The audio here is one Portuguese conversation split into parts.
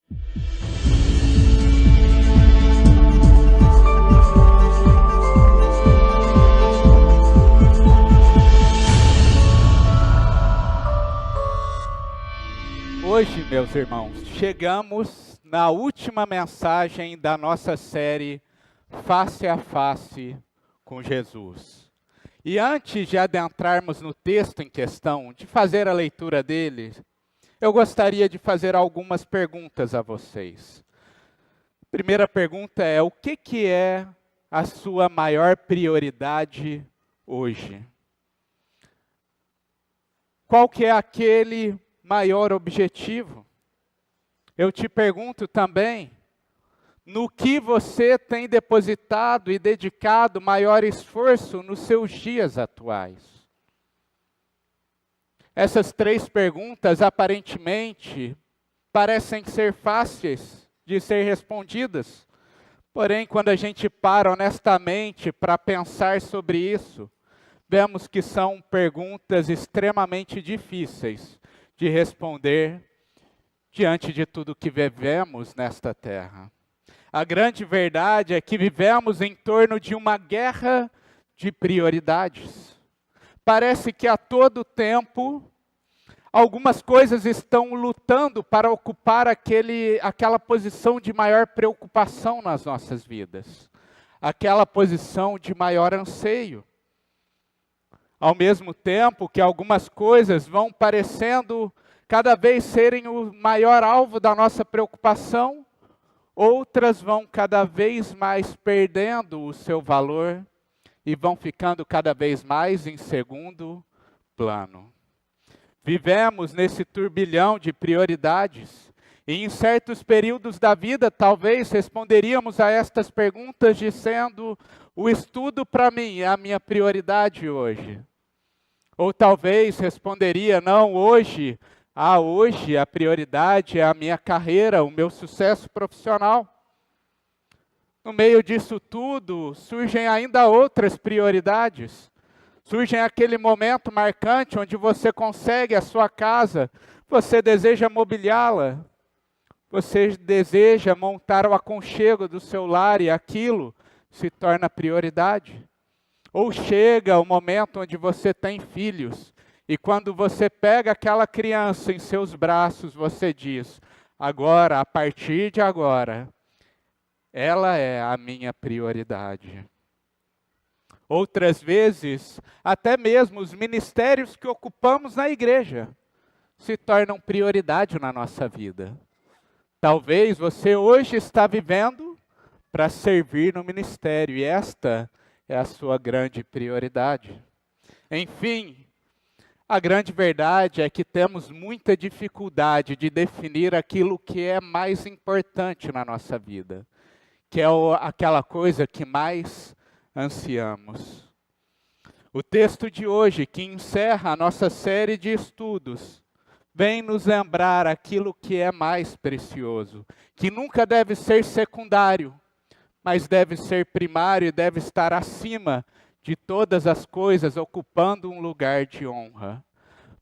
Hoje, meus irmãos, chegamos na última mensagem da nossa série Face a Face com Jesus. E antes de adentrarmos no texto em questão, de fazer a leitura dele, eu gostaria de fazer algumas perguntas a vocês. Primeira pergunta é: o que é a sua maior prioridade hoje? Qual que é aquele maior objetivo? Eu te pergunto também, no que você tem depositado e dedicado maior esforço nos seus dias atuais? Essas três perguntas, aparentemente, parecem ser fáceis de ser respondidas. Porém, quando a gente para honestamente para pensar sobre isso, vemos que são perguntas extremamente difíceis de responder diante de tudo que vivemos nesta terra. A grande verdade é que vivemos em torno de uma guerra de prioridades. Parece que a todo tempo, algumas coisas estão lutando para ocupar aquela posição de maior preocupação nas nossas vidas. Aquela posição de maior anseio. Ao mesmo tempo que algumas coisas vão parecendo cada vez serem o maior alvo da nossa preocupação, outras vão cada vez mais perdendo o seu valor e vão ficando cada vez mais em segundo plano. Vivemos nesse turbilhão de prioridades e em certos períodos da vida talvez responderíamos a estas perguntas dizendo: o estudo para mim é a minha prioridade hoje. Ou talvez responderia: não, hoje a prioridade é a minha carreira, o meu sucesso profissional. No meio disso tudo, surgem ainda outras prioridades. Surgem aquele momento marcante onde você consegue a sua casa, você deseja mobiliá-la, você deseja montar o aconchego do seu lar e aquilo se torna prioridade. Ou chega o momento onde você tem filhos e quando você pega aquela criança em seus braços, você diz: agora, a partir de agora, ela é a minha prioridade. Outras vezes, até mesmo os ministérios que ocupamos na igreja se tornam prioridade na nossa vida. Talvez você hoje está vivendo para servir no ministério e esta é a sua grande prioridade. Enfim, a grande verdade é que temos muita dificuldade de definir aquilo que é mais importante na nossa vida, que é aquela coisa que mais ansiamos. O texto de hoje, que encerra a nossa série de estudos, vem nos lembrar aquilo que é mais precioso, que nunca deve ser secundário, mas deve ser primário e deve estar acima de todas as coisas, ocupando um lugar de honra.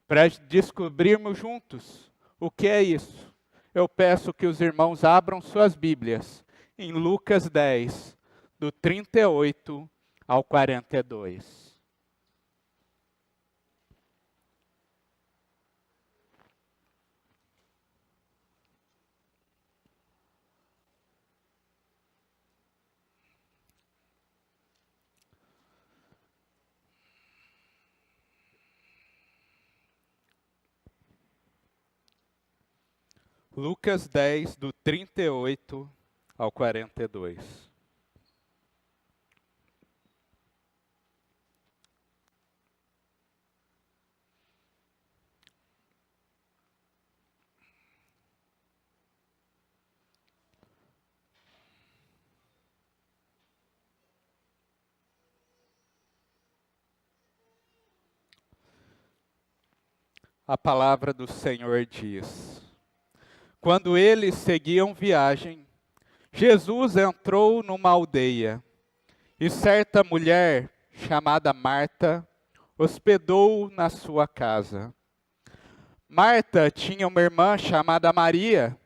Para descobrirmos juntos o que é isso, eu peço que os irmãos abram suas Bíblias em Lucas 10, do 38 ao 42. Lucas 10, do 38 ao 42. A palavra do Senhor diz: quando eles seguiam viagem, Jesus entrou numa aldeia, e certa mulher, chamada Marta, hospedou-o na sua casa. Marta tinha uma irmã chamada Maria,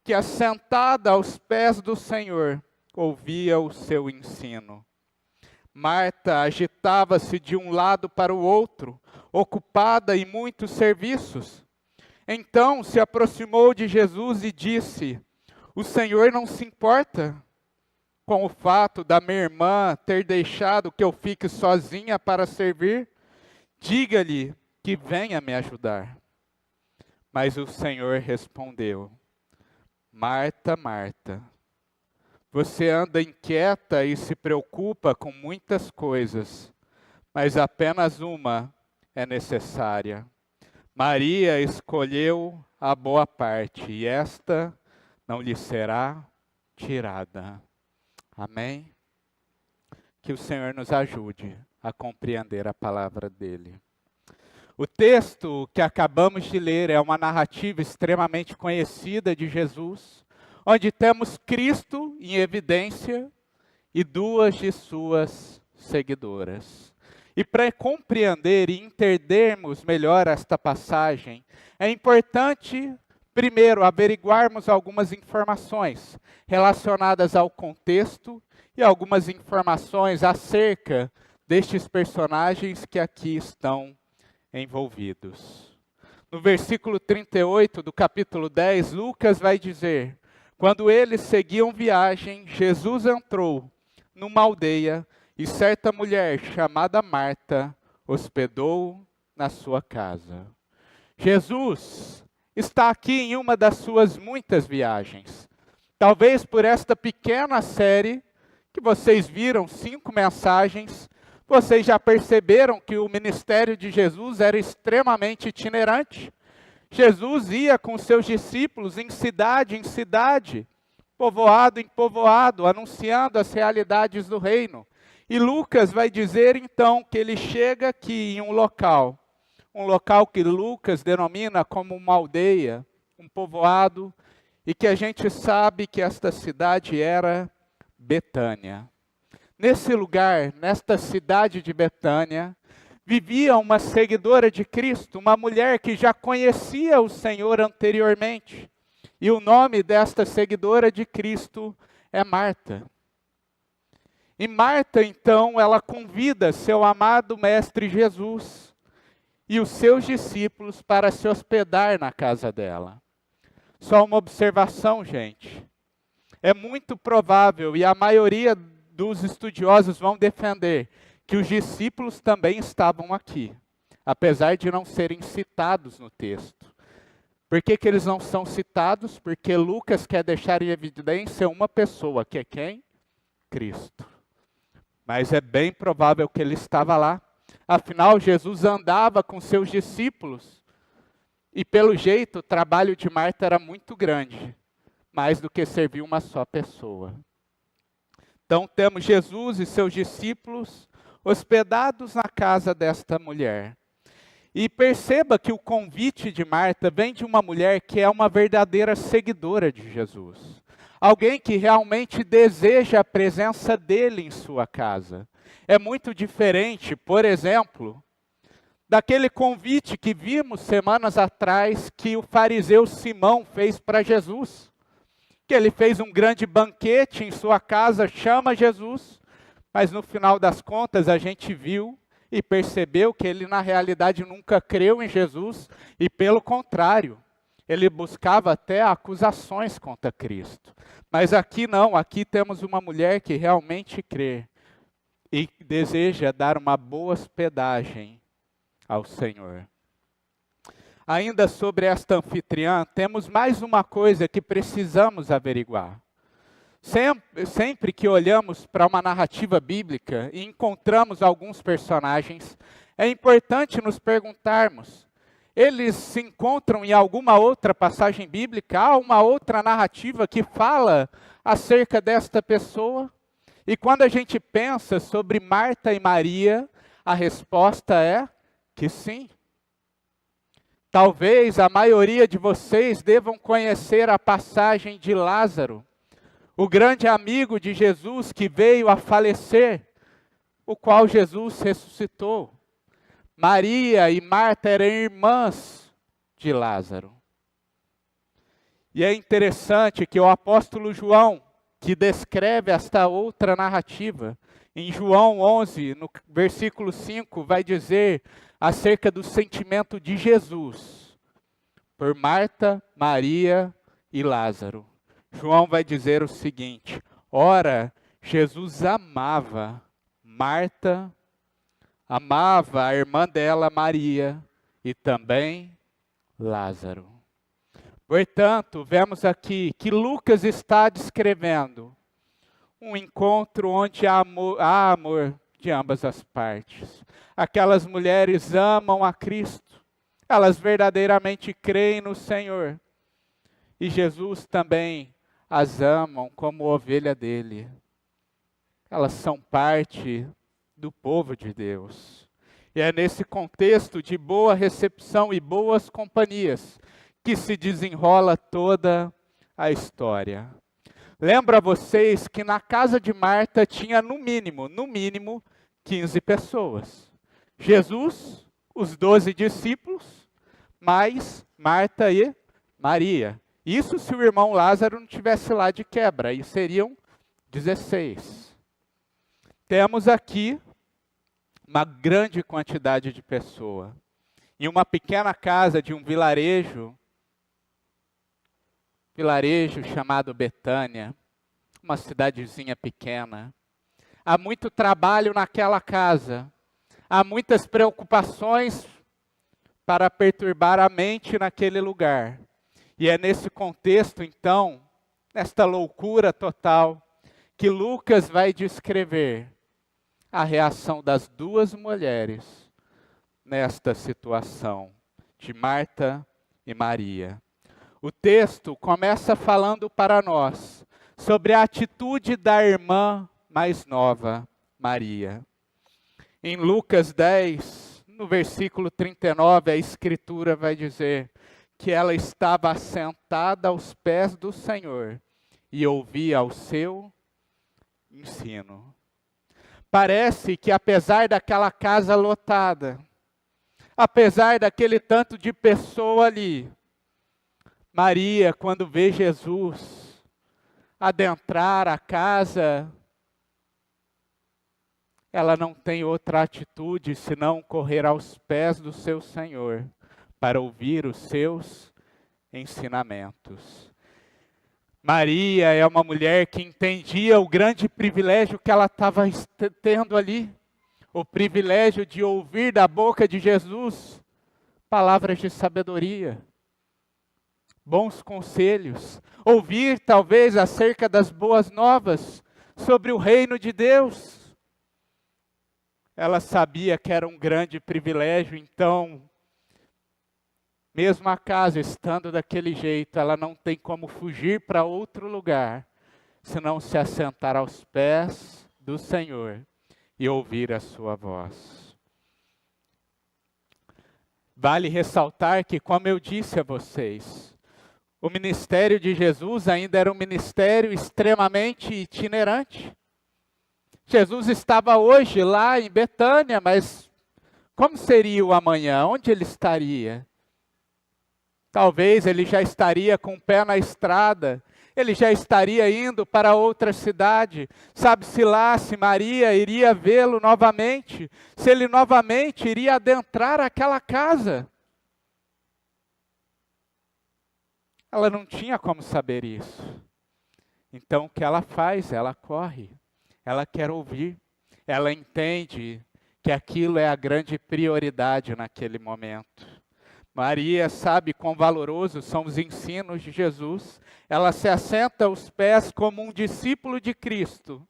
que, assentada aos pés do Senhor, ouvia o seu ensino. Marta agitava-se de um lado para o outro, ocupada em muitos serviços. Então se aproximou de Jesus e disse: o Senhor não se importa com o fato da minha irmã ter deixado que eu fique sozinha para servir? Diga-lhe que venha me ajudar. Mas o Senhor respondeu: Marta, Marta, você anda inquieta e se preocupa com muitas coisas, mas apenas uma é necessária. Maria escolheu a boa parte, e esta não lhe será tirada. Amém? Que o Senhor nos ajude a compreender a palavra dele. O texto que acabamos de ler é uma narrativa extremamente conhecida de Jesus, onde temos Cristo em evidência e duas de suas seguidoras. E para compreender e entendermos melhor esta passagem, é importante, primeiro, averiguarmos algumas informações relacionadas ao contexto e algumas informações acerca destes personagens que aqui estão envolvidos. No versículo 38 do capítulo 10, Lucas vai dizer: quando eles seguiam viagem, Jesus entrou numa aldeia e certa mulher chamada Marta hospedou na sua casa. Jesus está aqui em uma das suas muitas viagens. Talvez por esta pequena série que vocês viram, 5 mensagens, vocês já perceberam que o ministério de Jesus era extremamente itinerante. Jesus ia com seus discípulos em cidade, povoado em povoado, anunciando as realidades do reino. E Lucas vai dizer então que ele chega aqui em um local que Lucas denomina como uma aldeia, um povoado, e que a gente sabe que esta cidade era Betânia. Nesse lugar, nesta cidade de Betânia, vivia uma seguidora de Cristo, uma mulher que já conhecia o Senhor anteriormente. E o nome desta seguidora de Cristo é Marta. E Marta, então, ela convida seu amado Mestre Jesus e os seus discípulos para se hospedar na casa dela. Só uma observação, gente. É muito provável, e a maioria dos estudiosos vão defender, que os discípulos também estavam aqui, apesar de não serem citados no texto. Por que que eles não são citados? Porque Lucas quer deixar em evidência uma pessoa, que é quem? Cristo. Mas é bem provável que ele estava lá. Afinal, Jesus andava com seus discípulos. E pelo jeito, o trabalho de Marta era muito grande. Mais do que servir uma só pessoa. Então temos Jesus e seus discípulos hospedados na casa desta mulher. E perceba que o convite de Marta vem de uma mulher que é uma verdadeira seguidora de Jesus. Alguém que realmente deseja a presença dele em sua casa. É muito diferente, por exemplo, daquele convite que vimos semanas atrás que o fariseu Simão fez para Jesus. Que ele fez um grande banquete em sua casa, chama Jesus, mas no final das contas a gente viu e percebeu que ele na realidade nunca creu em Jesus e pelo contrário, ele buscava até acusações contra Cristo. Mas aqui não, aqui temos uma mulher que realmente crê e deseja dar uma boa hospedagem ao Senhor. Ainda sobre esta anfitriã, temos mais uma coisa que precisamos averiguar. Sempre que olhamos para uma narrativa bíblica e encontramos alguns personagens, é importante nos perguntarmos, eles se encontram em alguma outra passagem bíblica? Há uma outra narrativa que fala acerca desta pessoa? E quando a gente pensa sobre Marta e Maria, a resposta é que sim. Talvez a maioria de vocês devam conhecer a passagem de Lázaro, o grande amigo de Jesus que veio a falecer, o qual Jesus ressuscitou. Maria e Marta eram irmãs de Lázaro. E é interessante que o apóstolo João, que descreve esta outra narrativa, em João 11, no versículo 5, vai dizer acerca do sentimento de Jesus por Marta, Maria e Lázaro. João vai dizer o seguinte: ora, Jesus amava Marta, amava a irmã dela, Maria, e também Lázaro. Portanto, vemos aqui que Lucas está descrevendo um encontro onde há amor de ambas as partes. Aquelas mulheres amam a Cristo, elas verdadeiramente creem no Senhor. E Jesus também as amam como ovelha dele. Elas são parte do povo de Deus. E é nesse contexto de boa recepção e boas companhias que se desenrola toda a história. Lembra vocês que na casa de Marta tinha no mínimo, 15 pessoas. Jesus, os 12 discípulos, mais Marta e Maria. Isso se o irmão Lázaro não tivesse lá de quebra, aí seriam 16. Temos aqui uma grande quantidade de pessoas. Em uma pequena casa de um vilarejo chamado Betânia, uma cidadezinha pequena. Há muito trabalho naquela casa, há muitas preocupações para perturbar a mente naquele lugar. E é nesse contexto, então, nesta loucura total, que Lucas vai descrever a reação das duas mulheres nesta situação, de Marta e Maria. O texto começa falando para nós sobre a atitude da irmã mais nova, Maria. Em Lucas 10, no versículo 39, a Escritura vai dizer que ela estava sentada aos pés do Senhor e ouvia o seu ensino. Parece que apesar daquela casa lotada, apesar daquele tanto de pessoa ali, Maria, quando vê Jesus adentrar a casa, ela não tem outra atitude senão correr aos pés do seu Senhor para ouvir os seus ensinamentos. Maria é uma mulher que entendia o grande privilégio que ela estava tendo ali, o privilégio de ouvir da boca de Jesus palavras de sabedoria, bons conselhos, ouvir talvez acerca das boas novas sobre o reino de Deus. Ela sabia que era um grande privilégio, então, mesmo a casa estando daquele jeito, ela não tem como fugir para outro lugar, senão se assentar aos pés do Senhor e ouvir a sua voz. Vale ressaltar que, como eu disse a vocês, o ministério de Jesus ainda era um ministério extremamente itinerante. Jesus estava hoje lá em Betânia, mas como seria o amanhã? Onde ele estaria? Talvez ele já estaria com o pé na estrada, ele já estaria indo para outra cidade. Sabe-se lá se Maria iria vê-lo novamente, se ele novamente iria adentrar aquela casa. Ela não tinha como saber isso. Então o que ela faz? Ela corre, ela quer ouvir, ela entende que aquilo é a grande prioridade naquele momento. Maria sabe quão valorosos são os ensinos de Jesus. Ela se assenta aos pés como um discípulo de Cristo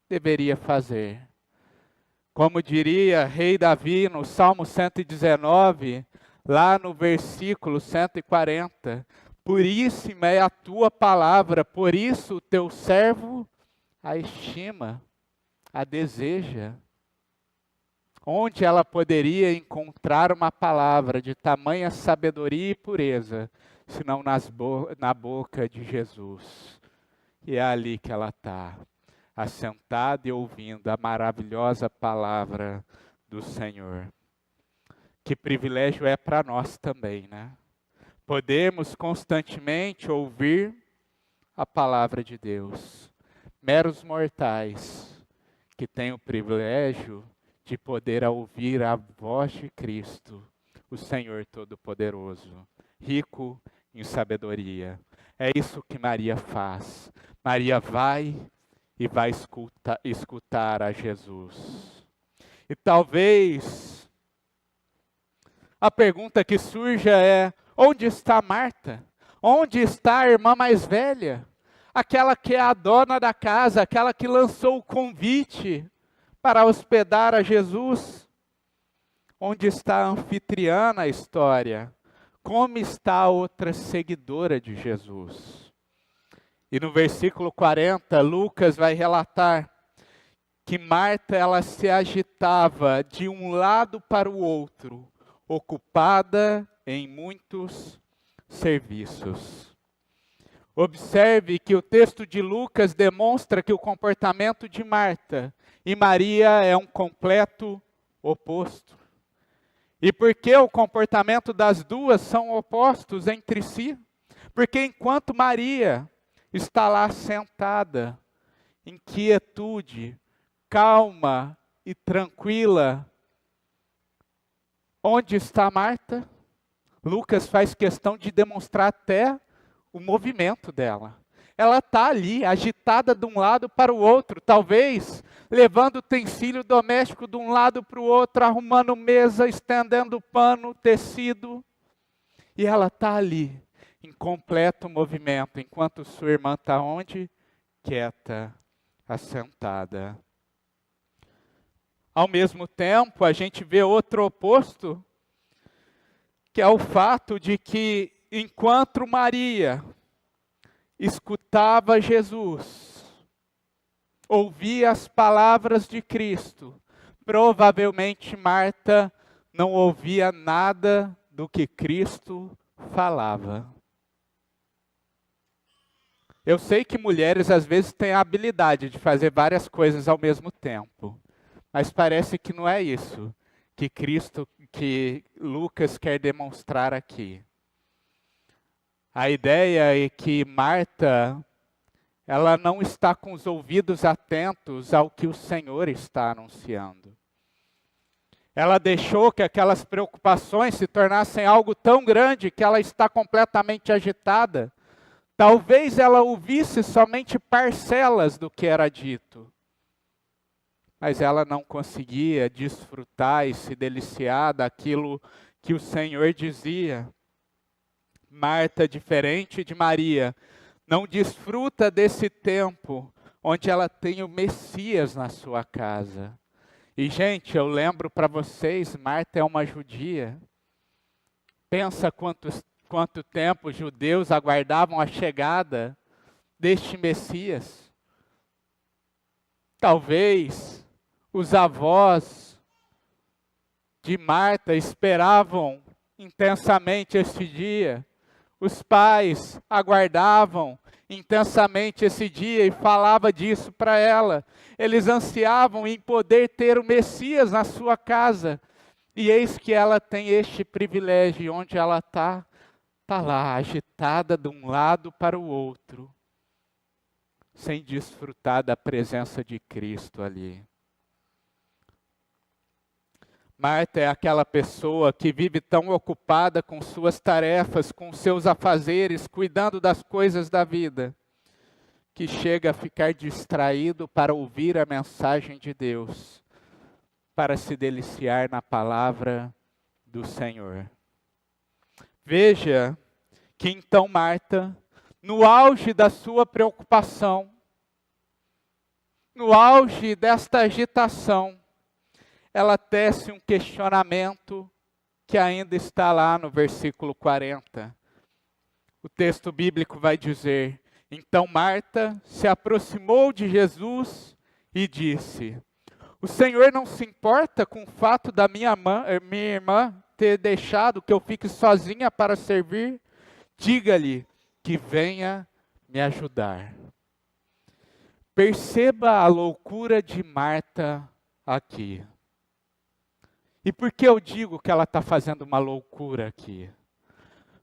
deveria fazer. Como diria rei Davi no Salmo 119, lá no versículo 140, puríssima é a tua palavra, por isso o teu servo a estima, a deseja. Onde ela poderia encontrar uma palavra de tamanha sabedoria e pureza, senão na boca de Jesus. E é ali que ela está, assentada e ouvindo a maravilhosa palavra do Senhor. Que privilégio é para nós também, né? podemos constantemente ouvir a palavra de Deus. Meros mortais que têm o privilégio de poder ouvir a voz de Cristo, o Senhor Todo-Poderoso, rico em sabedoria. É isso que Maria faz. Maria vai e vai escutar a Jesus. E talvez a pergunta que surja é: onde está Marta? Onde está a irmã mais velha? Aquela que é a dona da casa, aquela que lançou o convite para hospedar a Jesus? Onde está a anfitriã na história? Como está a outra seguidora de Jesus? E no versículo 40, Lucas vai relatar que Marta, ela se agitava de um lado para o outro, ocupada em muitos serviços. Observe que o texto de Lucas demonstra que o comportamento de Marta e Maria é um completo oposto. E por que o comportamento das duas são opostos entre si? Porque enquanto Maria está lá sentada, em quietude, calma e tranquila, onde está Marta? Lucas faz questão de demonstrar até o movimento dela. Ela está ali, agitada de um lado para o outro, talvez levando utensílio doméstico de um lado para o outro, arrumando mesa, estendendo pano, tecido. E ela está ali, em completo movimento, enquanto sua irmã está onde? Quieta, assentada. Ao mesmo tempo, a gente vê outro oposto, que é o fato de que, enquanto Maria escutava Jesus, ouvia as palavras de Cristo, provavelmente Marta não ouvia nada do que Cristo falava. Eu sei que mulheres às vezes têm a habilidade de fazer várias coisas ao mesmo tempo, mas parece que não é isso que Lucas quer demonstrar aqui. A ideia é que Marta, ela não está com os ouvidos atentos ao que o Senhor está anunciando. Ela deixou que aquelas preocupações se tornassem algo tão grande que ela está completamente agitada. Talvez ela ouvisse somente parcelas do que era dito, mas ela não conseguia desfrutar e se deliciar daquilo que o Senhor dizia. Marta, diferente de Maria, não desfruta desse tempo onde ela tem o Messias na sua casa. E, gente, eu lembro para vocês, Marta é uma judia. Pensa quanto tempo os judeus aguardavam a chegada deste Messias. Talvez os avós de Marta esperavam intensamente este dia. Os pais aguardavam intensamente esse dia e falava disso para ela. Eles ansiavam em poder ter o Messias na sua casa. E eis que ela tem este privilégio, onde ela está lá, agitada de um lado para o outro, sem desfrutar da presença de Cristo ali. Marta é aquela pessoa que vive tão ocupada com suas tarefas, com seus afazeres, cuidando das coisas da vida, que chega a ficar distraído para ouvir a mensagem de Deus, para se deliciar na palavra do Senhor. Veja que então Marta, no auge da sua preocupação, no auge desta agitação, ela tece um questionamento que ainda está lá no versículo 40. O texto bíblico vai dizer: então Marta se aproximou de Jesus e disse: o Senhor não se importa com o fato da minha irmã ter deixado que eu fique sozinha para servir? Diga-lhe que venha me ajudar. Perceba a loucura de Marta aqui. E por que eu digo que ela está fazendo uma loucura aqui?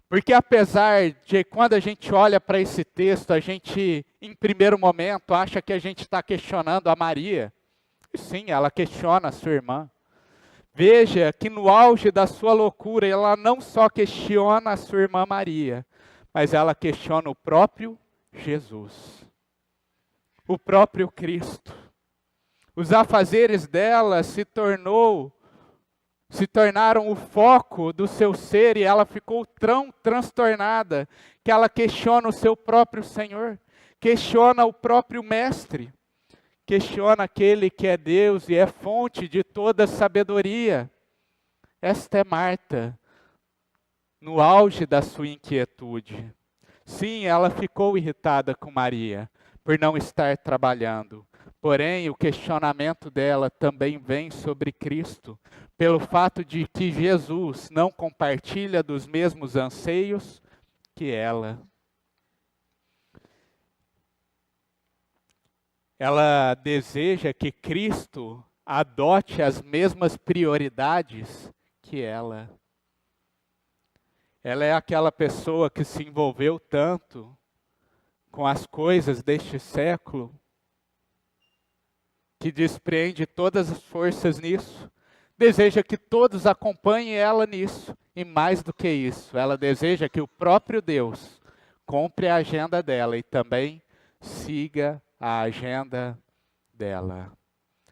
Porque apesar de quando a gente olha para esse texto, a gente, em primeiro momento, acha que a gente está questionando a Maria. E sim, ela questiona a sua irmã. Veja que no auge da sua loucura, ela não só questiona a sua irmã Maria, mas ela questiona o próprio Jesus, o próprio Cristo. Os afazeres dela se tornaram o foco do seu ser e ela ficou tão transtornada que ela questiona o seu próprio Senhor, questiona o próprio Mestre, questiona aquele que é Deus e é fonte de toda sabedoria. Esta é Marta, no auge da sua inquietude. Sim, ela ficou irritada com Maria por não estar trabalhando. Porém, o questionamento dela também vem sobre Cristo, pelo fato de que Jesus não compartilha dos mesmos anseios que ela. Ela deseja que Cristo adote as mesmas prioridades que ela. Ela é aquela pessoa que se envolveu tanto com as coisas deste século, que despreende todas as forças nisso, deseja que todos acompanhem ela nisso, e mais do que isso, ela deseja que o próprio Deus compre a agenda dela e também siga a agenda dela.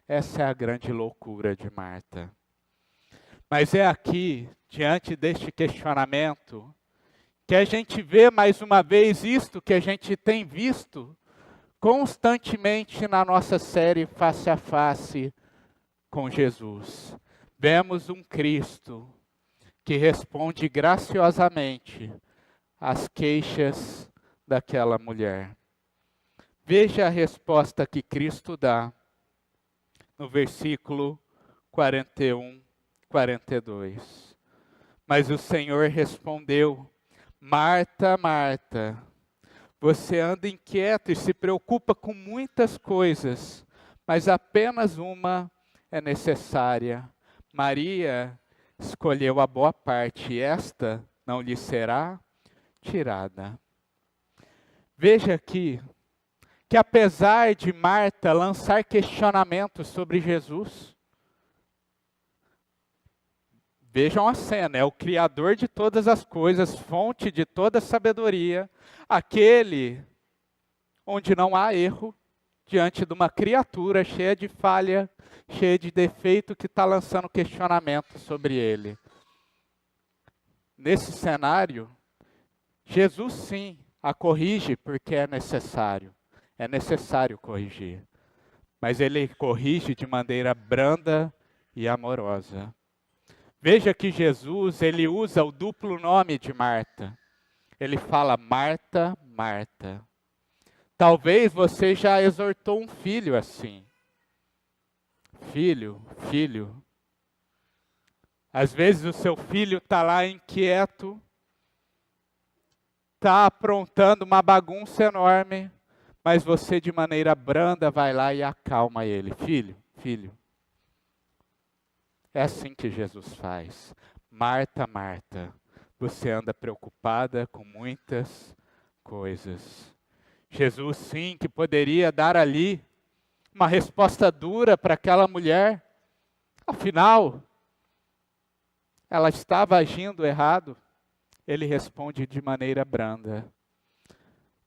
Essa é a grande loucura de Marta. Mas é aqui, diante deste questionamento, que a gente vê mais uma vez isto que a gente tem visto constantemente na nossa série Face a Face com Jesus. Vemos um Cristo que responde graciosamente às queixas daquela mulher. Veja a resposta que Cristo dá no versículo 41, 42. Mas o Senhor respondeu: Marta, Marta, você anda inquieto e se preocupa com muitas coisas, mas apenas uma é necessária. Maria escolheu a boa parte, e esta não lhe será tirada. Veja aqui que apesar de Marta lançar questionamentos sobre Jesus, vejam a cena, é o Criador de todas as coisas, fonte de toda sabedoria, aquele onde não há erro, diante de uma criatura cheia de falha, cheia de defeito, que está lançando questionamento sobre ele. Nesse cenário, Jesus sim a corrige porque é necessário corrigir. Mas ele corrige de maneira branda e amorosa. Veja que Jesus, ele usa o duplo nome de Marta. Ele fala: Marta, Marta. Talvez você já exortou um filho assim. Filho, filho. Às vezes o seu filho está lá inquieto, está aprontando uma bagunça enorme, mas você de maneira branda vai lá e acalma ele. Filho, filho. É assim que Jesus faz. Marta, Marta, você anda preocupada com muitas coisas. Jesus sim que poderia dar ali uma resposta dura para aquela mulher. Afinal, ela estava agindo errado. Ele responde de maneira branda.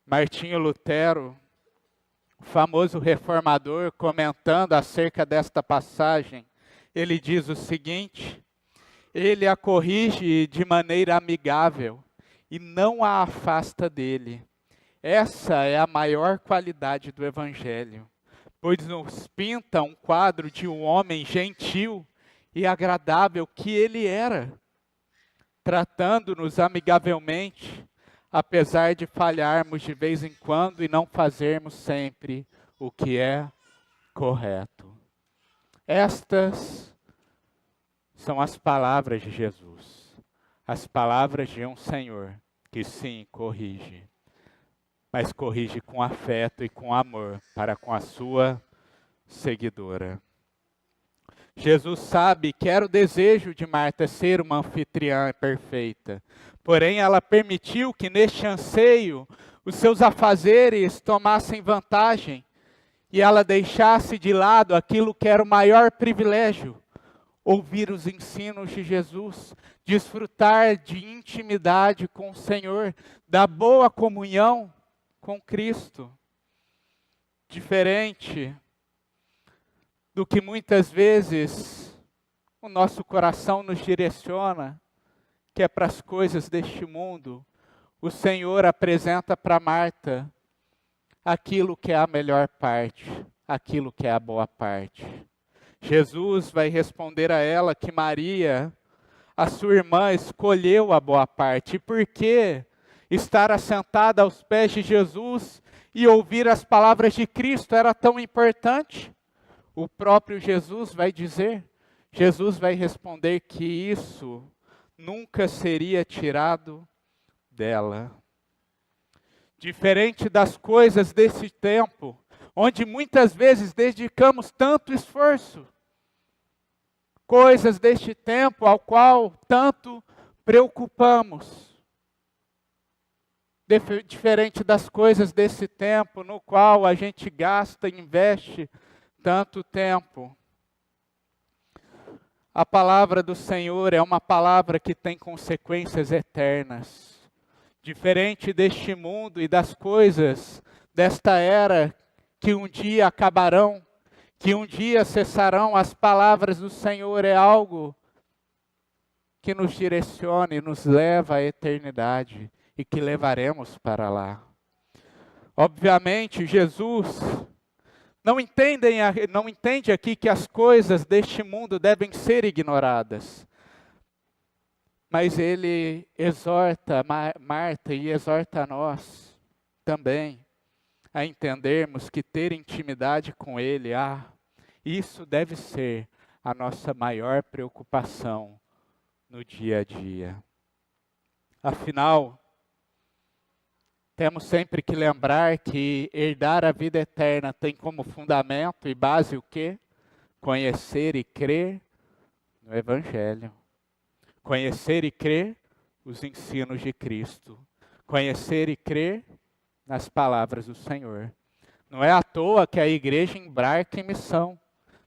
Martinho Lutero, o famoso reformador, comentando acerca desta passagem, ele diz o seguinte: ele a corrige de maneira amigável e não a afasta dele. Essa é a maior qualidade do Evangelho, pois nos pinta um quadro de um homem gentil e agradável que ele era, tratando-nos amigavelmente, apesar de falharmos de vez em quando e não fazermos sempre o que é correto. Estas são as palavras de Jesus, as palavras de um Senhor que sim corrige, mas corrige com afeto e com amor para com a sua seguidora. Jesus sabe que era o desejo de Marta ser uma anfitriã perfeita. Porém, ela permitiu que neste anseio os seus afazeres tomassem vantagem e ela deixasse de lado aquilo que era o maior privilégio: ouvir os ensinos de Jesus, desfrutar de intimidade com o Senhor, da boa comunhão com Cristo. Diferente do que muitas vezes o nosso coração nos direciona, que é para as coisas deste mundo, o Senhor apresenta para Marta aquilo que é a melhor parte, aquilo que é a boa parte. Jesus vai responder a ela que Maria, a sua irmã, escolheu a boa parte. E por que estar assentada aos pés de Jesus e ouvir as palavras de Cristo era tão importante? O próprio Jesus vai dizer, Jesus vai responder que isso nunca seria tirado dela. Diferente das coisas desse tempo, onde muitas vezes dedicamos tanto esforço, coisas deste tempo ao qual tanto preocupamos. Diferente das coisas desse tempo no qual a gente gasta e investe tanto tempo. A palavra do Senhor é uma palavra que tem consequências eternas. Diferente deste mundo e das coisas desta era que um dia acabarão, que um dia cessarão, as palavras do Senhor é algo que nos direciona e nos leva à eternidade e que levaremos para lá. Obviamente, Jesus não entende aqui que as coisas deste mundo devem ser ignoradas. Mas ele exorta Marta e exorta a nós também a entendermos que ter intimidade com Ele, isso deve ser a nossa maior preocupação no dia a dia. Afinal, temos sempre que lembrar que herdar a vida eterna tem como fundamento e base o quê? Conhecer e crer no Evangelho. Conhecer e crer os ensinos de Cristo. Conhecer e crer nas palavras do Senhor. Não é à toa que a igreja embarca em missão.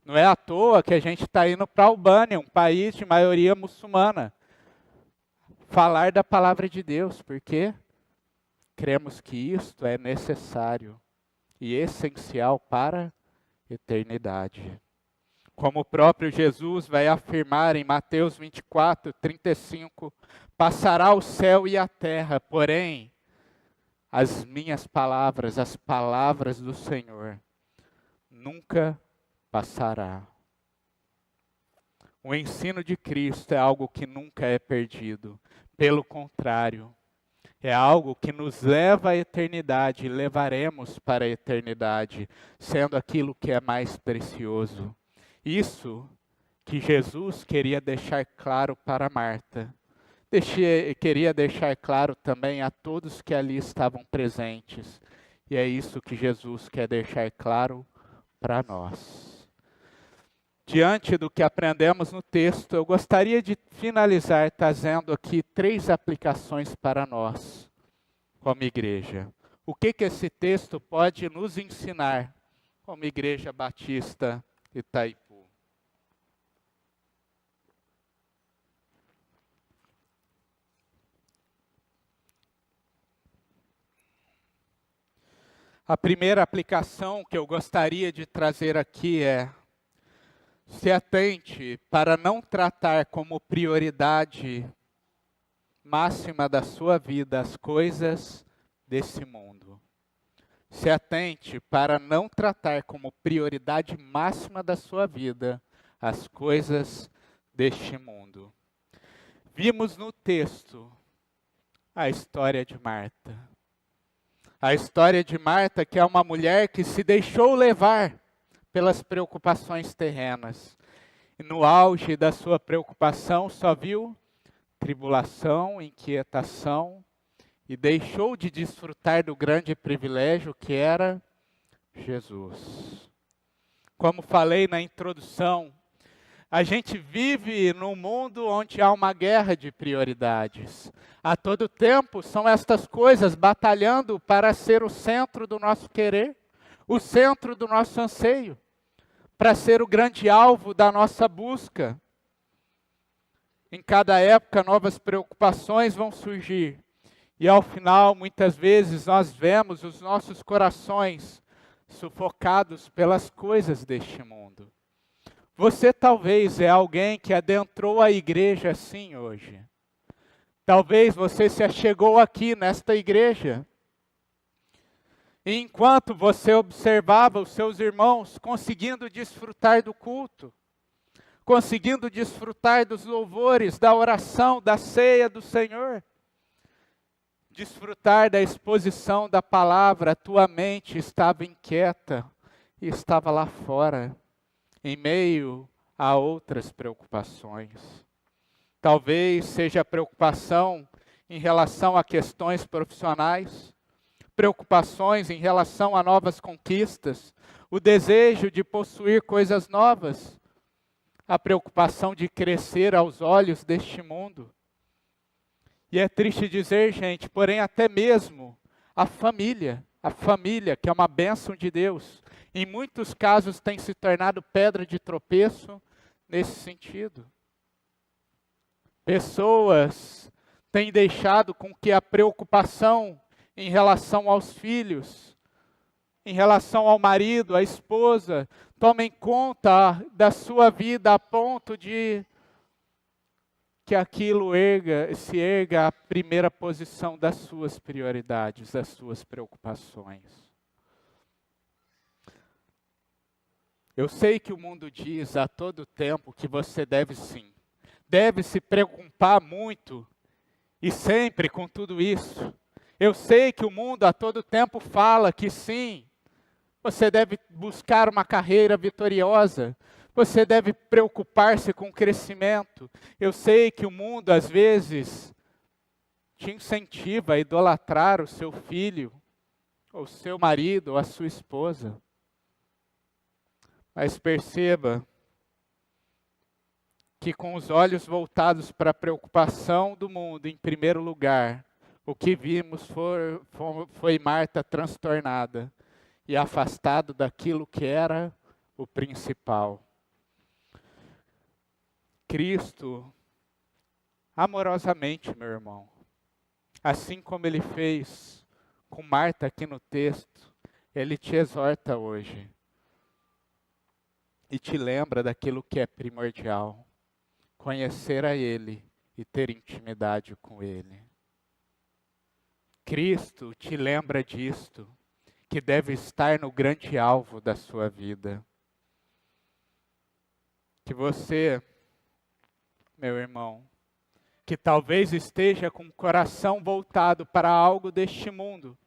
Não é à toa que a gente está indo para a Albânia, um país de maioria muçulmana, falar da palavra de Deus, porque cremos que isto é necessário e essencial para a eternidade. Como o próprio Jesus vai afirmar em Mateus 24, 35, passará o céu e a terra, porém, as minhas palavras, as palavras do Senhor, nunca passará. O ensino de Cristo é algo que nunca é perdido. Pelo contrário, é algo que nos leva à eternidade e levaremos para a eternidade, sendo aquilo que é mais precioso. Isso que Jesus queria deixar claro para Marta. Queria deixar claro também a todos que ali estavam presentes. E é isso que Jesus quer deixar claro para nós. Diante do que aprendemos no texto, eu gostaria de finalizar trazendo aqui 3 aplicações para nós, como igreja. O que esse texto pode nos ensinar como Igreja Batista Itaipu? A primeira aplicação que eu gostaria de trazer aqui é: se atente para não tratar como prioridade máxima da sua vida as coisas desse mundo. Se atente para não tratar como prioridade máxima da sua vida as coisas deste mundo. Vimos no texto a história de Marta. A história de Marta, que é uma mulher que se deixou levar pelas preocupações terrenas. E no auge da sua preocupação só viu tribulação, inquietação, e deixou de desfrutar do grande privilégio que era Jesus. Como falei na introdução, A gente vive num mundo onde há uma guerra de prioridades. A todo tempo são estas coisas batalhando para ser o centro do nosso querer, o centro do nosso anseio, para ser o grande alvo da nossa busca. Em cada época, novas preocupações vão surgir. E ao final, muitas vezes, nós vemos os nossos corações sufocados pelas coisas deste mundo. Você talvez é alguém que adentrou a igreja assim hoje. Talvez você se achegou aqui nesta igreja. E enquanto você observava os seus irmãos conseguindo desfrutar do culto, conseguindo desfrutar dos louvores, da oração, da ceia do Senhor, desfrutar da exposição da palavra, a tua mente estava inquieta e estava lá fora, em meio a outras preocupações. Talvez seja preocupação em relação a questões profissionais, preocupações em relação a novas conquistas, o desejo de possuir coisas novas, a preocupação de crescer aos olhos deste mundo. E é triste dizer, gente, porém até mesmo a família, que é uma bênção de Deus, em muitos casos tem se tornado pedra de tropeço nesse sentido. Pessoas têm deixado com que a preocupação em relação aos filhos, em relação ao marido, à esposa, tomem conta da sua vida a ponto de que aquilo se erga à primeira posição das suas prioridades, das suas preocupações. Eu sei que o mundo diz a todo tempo que você deve sim, deve se preocupar muito e sempre com tudo isso. Eu sei que o mundo a todo tempo fala que sim, você deve buscar uma carreira vitoriosa, você deve preocupar-se com o crescimento. Eu sei que o mundo às vezes te incentiva a idolatrar o seu filho, ou o seu marido, ou a sua esposa. Mas perceba que com os olhos voltados para a preocupação do mundo, em primeiro lugar, o que vimos foi Marta transtornada e afastado daquilo que era o principal. Cristo, amorosamente, meu irmão, assim como Ele fez com Marta aqui no texto, Ele te exorta hoje e te lembra daquilo que é primordial, conhecer a Ele e ter intimidade com Ele. Cristo te lembra disto, que deve estar no grande alvo da sua vida. Que você, meu irmão, que talvez esteja com o coração voltado para algo deste mundo,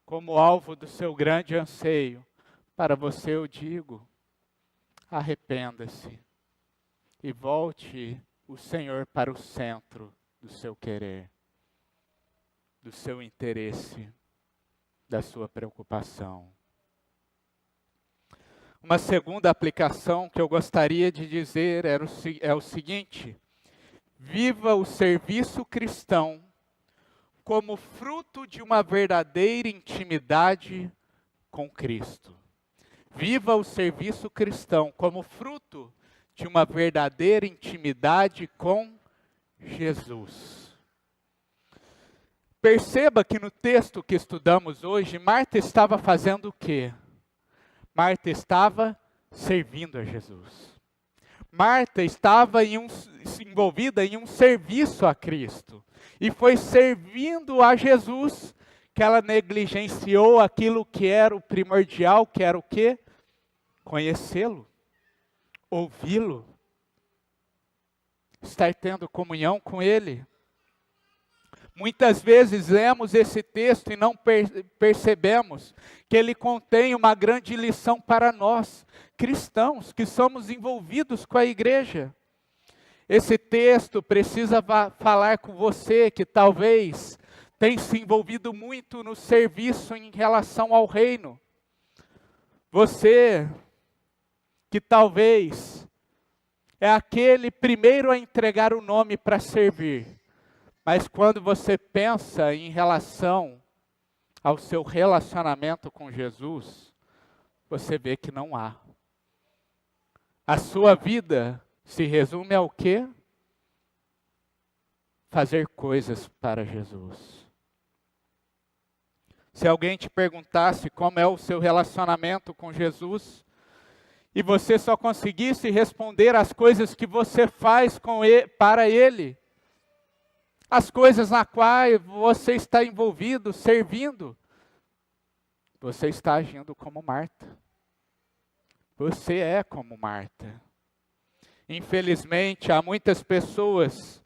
como alvo do seu grande anseio, para você eu digo, arrependa-se e volte o Senhor para o centro do seu querer, do seu interesse, da sua preocupação. Uma segunda aplicação que eu gostaria de dizer é o seguinte: viva o serviço cristão como fruto de uma verdadeira intimidade com Cristo. Viva o serviço cristão como fruto de uma verdadeira intimidade com Jesus. Perceba que no texto que estudamos hoje, Marta estava fazendo o quê? Marta estava servindo a Jesus. Marta estava envolvida em um serviço a Cristo. E foi servindo a Jesus que ela negligenciou aquilo que era o primordial, que era o quê? Conhecê-lo, ouvi-lo, estar tendo comunhão com Ele. Muitas vezes lemos esse texto e não percebemos que ele contém uma grande lição para nós, cristãos, que somos envolvidos com a igreja. Esse texto precisa falar com você que talvez tem se envolvido muito no serviço em relação ao reino. Você que talvez é aquele primeiro a entregar o nome para servir. Mas quando você pensa em relação ao seu relacionamento com Jesus, você vê que não há. A sua vida se resume ao quê? Fazer coisas para Jesus. Se alguém te perguntasse como é o seu relacionamento com Jesus, e você só conseguisse responder as coisas que você faz com ele, para Ele, as coisas na quais você está envolvido, servindo, você está agindo como Marta. Você é como Marta. Infelizmente, há muitas pessoas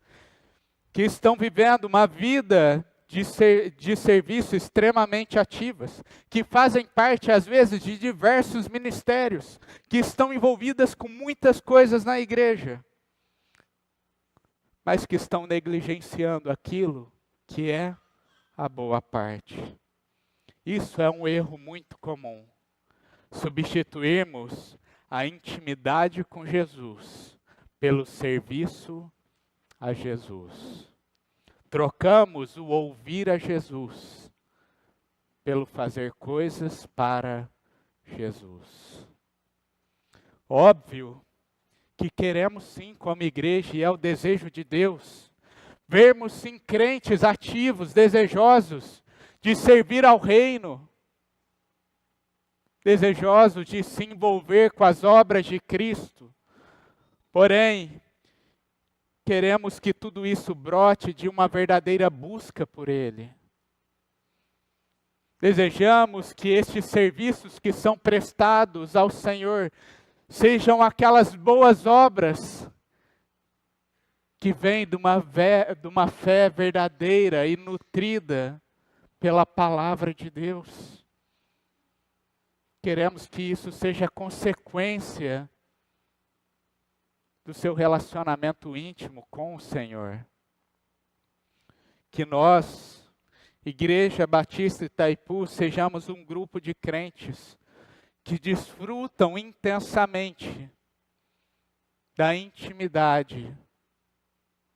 que estão vivendo uma vida de serviço extremamente ativas, que fazem parte, às vezes, de diversos ministérios, que estão envolvidas com muitas coisas na igreja, mas que estão negligenciando aquilo que é a boa parte. Isso é um erro muito comum. Substituirmos a intimidade com Jesus pelo serviço a Jesus. Trocamos o ouvir a Jesus pelo fazer coisas para Jesus. Óbvio que queremos sim, como igreja, e é o desejo de Deus, vermos sim crentes ativos, desejosos de servir ao reino, desejosos de se envolver com as obras de Cristo. Porém, queremos que tudo isso brote de uma verdadeira busca por Ele. Desejamos que estes serviços que são prestados ao Senhor sejam aquelas boas obras que vêm de uma fé verdadeira e nutrida pela palavra de Deus. Queremos que isso seja consequência do seu relacionamento íntimo com o Senhor. Que nós, Igreja Batista Itaipu, sejamos um grupo de crentes que desfrutam intensamente da intimidade,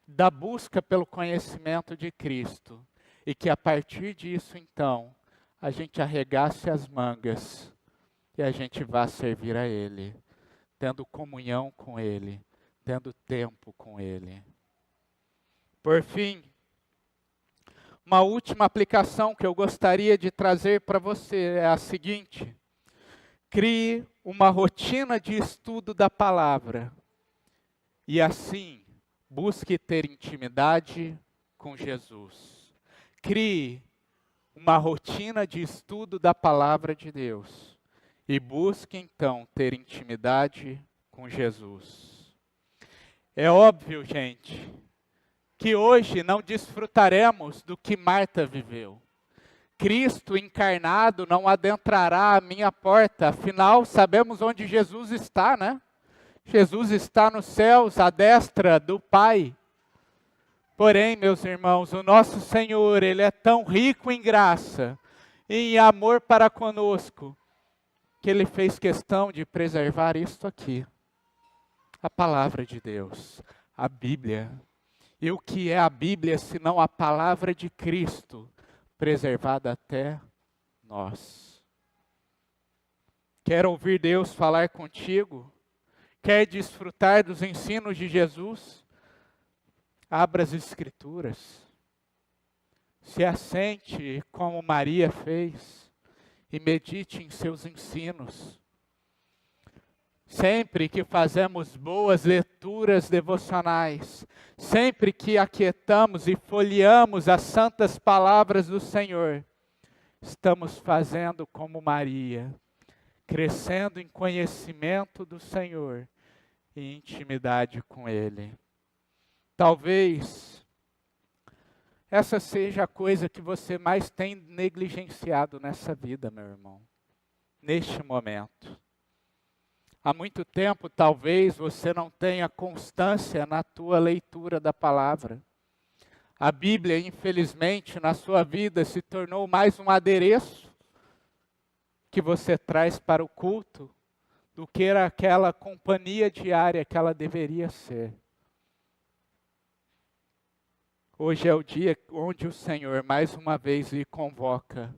da busca pelo conhecimento de Cristo, e que a partir disso, então, a gente arregace as mangas e a gente vá servir a Ele, tendo comunhão com Ele, tendo tempo com Ele. Por fim, uma última aplicação que eu gostaria de trazer para você é a seguinte: crie uma rotina de estudo da palavra e assim busque ter intimidade com Jesus. Crie uma rotina de estudo da palavra de Deus e busque então ter intimidade com Jesus. É óbvio, gente, que hoje não desfrutaremos do que Marta viveu. Cristo encarnado não adentrará a minha porta, afinal sabemos onde Jesus está, né? Jesus está nos céus, à destra do Pai. Porém, meus irmãos, o nosso Senhor, Ele é tão rico em graça e em amor para conosco, que Ele fez questão de preservar isto aqui, a palavra de Deus, a Bíblia. E o que é a Bíblia, senão a palavra de Cristo, preservada até nós? Quer ouvir Deus falar contigo? Quer desfrutar dos ensinos de Jesus? Abra as Escrituras. Se assente como Maria fez e medite em seus ensinos. Sempre que fazemos boas leituras devocionais, sempre que aquietamos e folheamos as santas palavras do Senhor, estamos fazendo como Maria, crescendo em conhecimento do Senhor e intimidade com Ele. Talvez essa seja a coisa que você mais tem negligenciado nessa vida, meu irmão, neste momento. Há muito tempo, talvez, você não tenha constância na tua leitura da palavra. A Bíblia, infelizmente, na sua vida se tornou mais um adereço que você traz para o culto do que era aquela companhia diária que ela deveria ser. Hoje é o dia onde o Senhor mais uma vez lhe convoca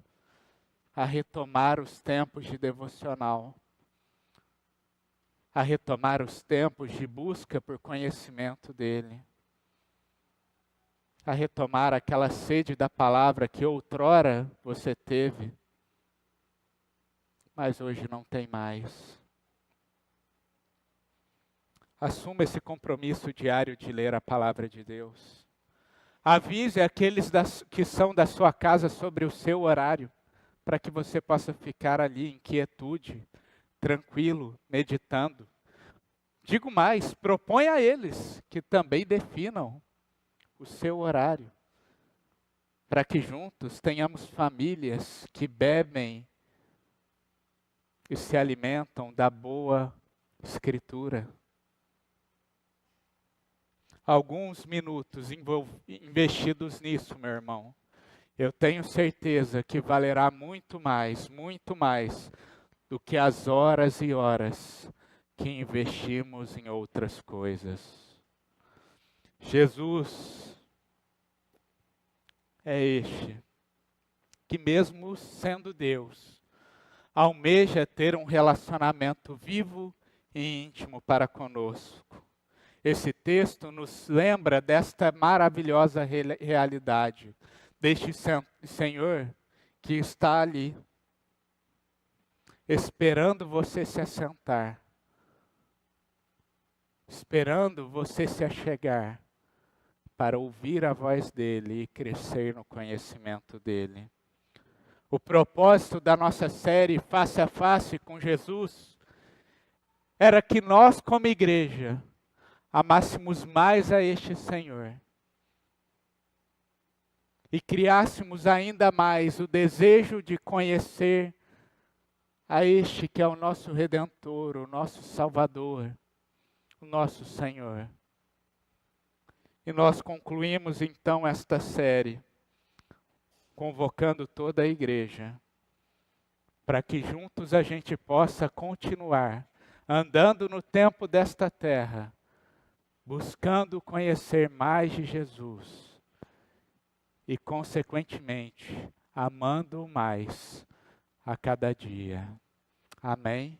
a retomar os tempos de devocional, a retomar os tempos de busca por conhecimento dEle, a retomar aquela sede da palavra que outrora você teve, mas hoje não tem mais. Assuma esse compromisso diário de ler a palavra de Deus. Avise aqueles que são da sua casa sobre o seu horário, para que você possa ficar ali em quietude, tranquilo, meditando. Digo mais, propõe a eles que também definam o seu horário, para que juntos tenhamos famílias que bebem e se alimentam da boa Escritura. Alguns minutos investidos nisso, meu irmão, eu tenho certeza que valerá muito mais do que as horas e horas que investimos em outras coisas. Jesus é este que, mesmo sendo Deus, almeja ter um relacionamento vivo e íntimo para conosco. Esse texto nos lembra desta maravilhosa realidade, deste Senhor que está ali, esperando você se assentar, esperando você se achegar, para ouvir a voz dEle e crescer no conhecimento dEle. O propósito da nossa série Face a Face com Jesus era que nós, como igreja, amássemos mais a este Senhor e criássemos ainda mais o desejo de conhecer a este que é o nosso Redentor, o nosso Salvador, o nosso Senhor. E nós concluímos então esta série, convocando toda a igreja, para que juntos a gente possa continuar andando no tempo desta terra, buscando conhecer mais de Jesus e, consequentemente, amando-o mais a cada dia. Amém?